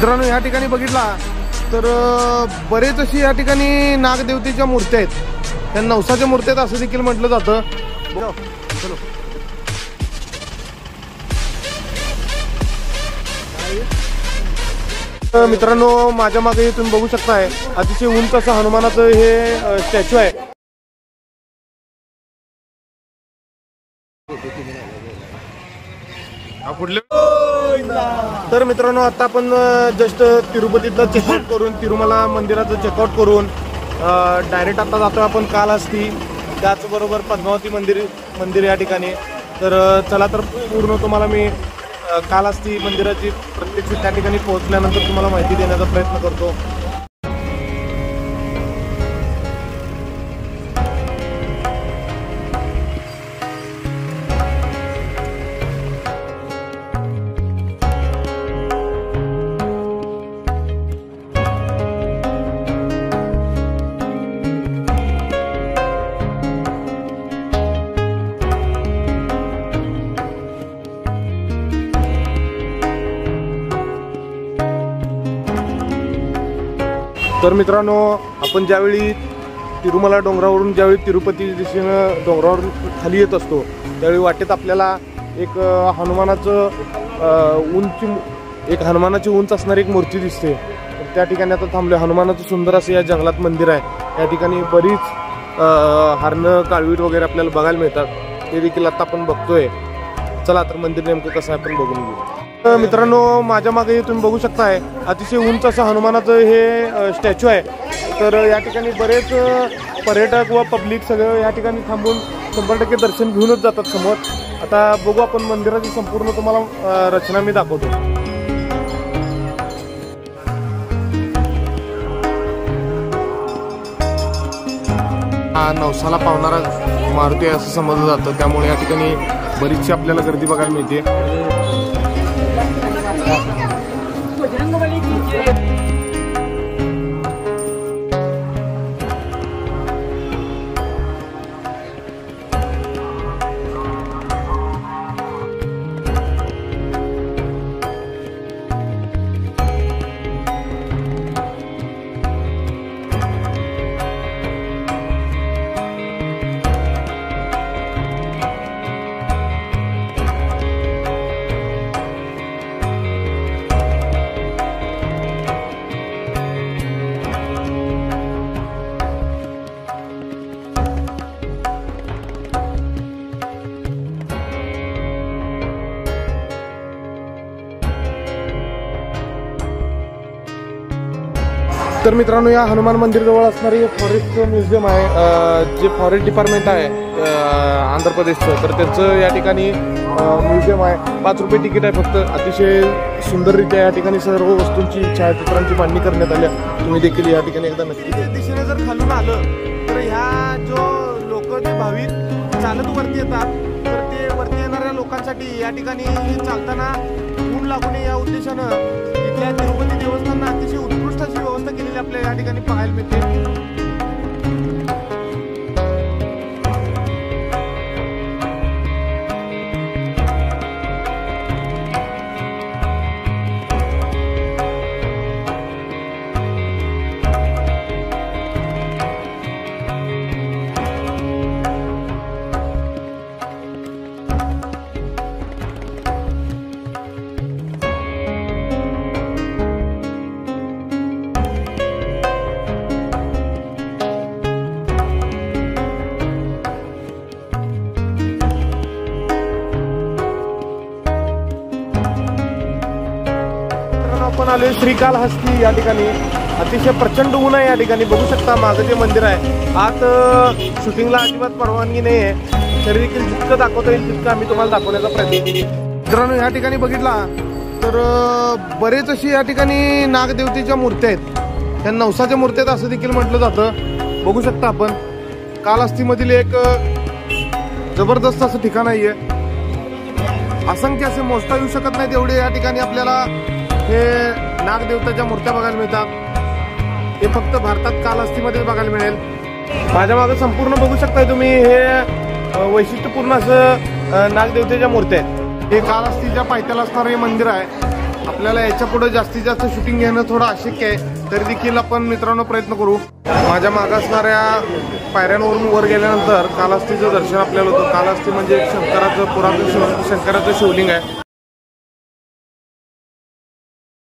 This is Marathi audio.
मित्रांनो या ठिकाणी बघितला तर बरेच अशी या ठिकाणी नागदेवतेच्या मूर्त्या आहेत, त्या नवसाच्या मूर्त्या आहेत असं देखील म्हटलं जातं। मित्रांनो माझ्या मागे तुम्ही बघू शकताय अतिशय उंच असं हनुमानाचं हे स्टॅच्यू आहे। तर मित्रांनो आता आपण जस्ट तिरुपतीतलं चेकआउट करून तिरुमला मंदिराचं चेकआउट करून डायरेक्ट आता जातो आपण कालहस्ती, त्याचबरोबर पद्मावती मंदिर या ठिकाणी। तर चला तर पूर्ण तुम्हाला मी कालहस्ती मंदिराची प्रत्यक्ष त्या ठिकाणी पोहोचल्यानंतर तुम्हाला माहिती देण्याचा प्रयत्न करतो। तर मित्रांनो आपण ज्यावेळी तिरुमला डोंगरावरून ज्यावेळी तिरुपती दिशेनं डोंगरावरून खाली येत असतो त्यावेळी वाटेत आपल्याला एक हनुमानाची उंच असणारी एक मूर्ती दिसते। तर त्या ठिकाणी आता थांबले, हनुमानाचं सुंदर असं या जंगलात मंदिर आहे। या ठिकाणी बरीच हरणं काळवीट वगैरे आपल्याला बघायला मिळतात, ते देखील आता आपण बघतोय। चला तर मंदिर नेमकं कसं आहे आपण बघून घेऊ। मित्रांनो माझ्या मागे तुम्ही बघू शकताय अतिशय उंच असं हनुमानाचं हे स्टॅच्यू आहे। तर या ठिकाणी बरेच पर्यटक व पब्लिक सगळं या ठिकाणी थांबून 100% दर्शन घेऊनच जातात समोर। आता बघू आपण मंदिराची संपूर्ण तुम्हाला रचना मी दाखवतो। हा नवसाला पावणारा मारुती असं समजलं जातं, त्यामुळे या ठिकाणी बरीचशी आपल्याला गर्दी बघायला मिळते। तर मित्रांनो या हनुमान मंदिर जवळ असणारी फॉरेस्ट म्युझियम आहे, जे फॉरेस्ट डिपार्टमेंट आहे आंध्र प्रदेशचं, तर त्यांचं या ठिकाणी म्युझियम आहे। 5 रुपये तिकीट आहे फक्त। अतिशय सुंदररित्या या ठिकाणी सर्व वस्तूंची छायाचित्रांची मांडणी करण्यात आली। तुम्ही देखील या ठिकाणी एकदा नक्की दिशेने जर खालून आलं तर ह्या जो लोक जे भाविक चालत वरती येतात, तर ते वरती येणाऱ्या लोकांसाठी या ठिकाणी चालताना ऊन लागू नये या उद्देशानं इथल्या तिरुपती देवस्थानानं अतिशय उत्कृष्ट अशी व्यवस्था केलेली आपल्या या ठिकाणी पाहायला मिळते। आपण आलोय श्रीकालहस्ती या ठिकाणी। अतिशय प्रचंड ऊन आहे या ठिकाणी, बघू शकता मागे जे मंदिर आहे आत शूटिंगला अजिबात परवानगी नाही आहे, तरी देखील जितकं दाखवता येईल तितकं आम्ही तुम्हाला दाखवण्याचा प्रयत्न केला। मित्रांनो या ठिकाणी बघितला तर बरेच अशी या ठिकाणी नागदेवतेच्या मूर्त्या आहेत, त्या नवसाच्या मूर्त्या आहेत असं देखील म्हटलं जातं। बघू शकता आपण कालहस्तीमधील एक जबरदस्त असं ठिकाण आहे, असंख्य असे मोजता येऊ शकत नाही तेवढे या ठिकाणी आपल्याला हे नागदेवताच्या मूर्त्या बघायला मिळतात। हे फक्त भारतात कालहस्तीमध्ये बघायला मिळेल। माझ्या मागे संपूर्ण बघू शकताय तुम्ही, हे वैशिष्ट्यपूर्ण असं नागदेवतेच्या मूर्त्या आहेत। हे कालहस्तीच्या पायथ्याला असणारं हे मंदिर आहे। आपल्याला याच्या पुढे जास्तीत जास्त शूटिंग घेणं थोडं अशक्य आहे, तरी देखील आपण मित्रांनो प्रयत्न करू. माझ्या मागे असणाऱ्या पायऱ्यांवरून वर गेल्यानंतर कालहस्तीचं दर्शन आपल्याला होतं. कालहस्ती म्हणजे शंकराचं पुरातन शंकराचं शिवलिंग आहे.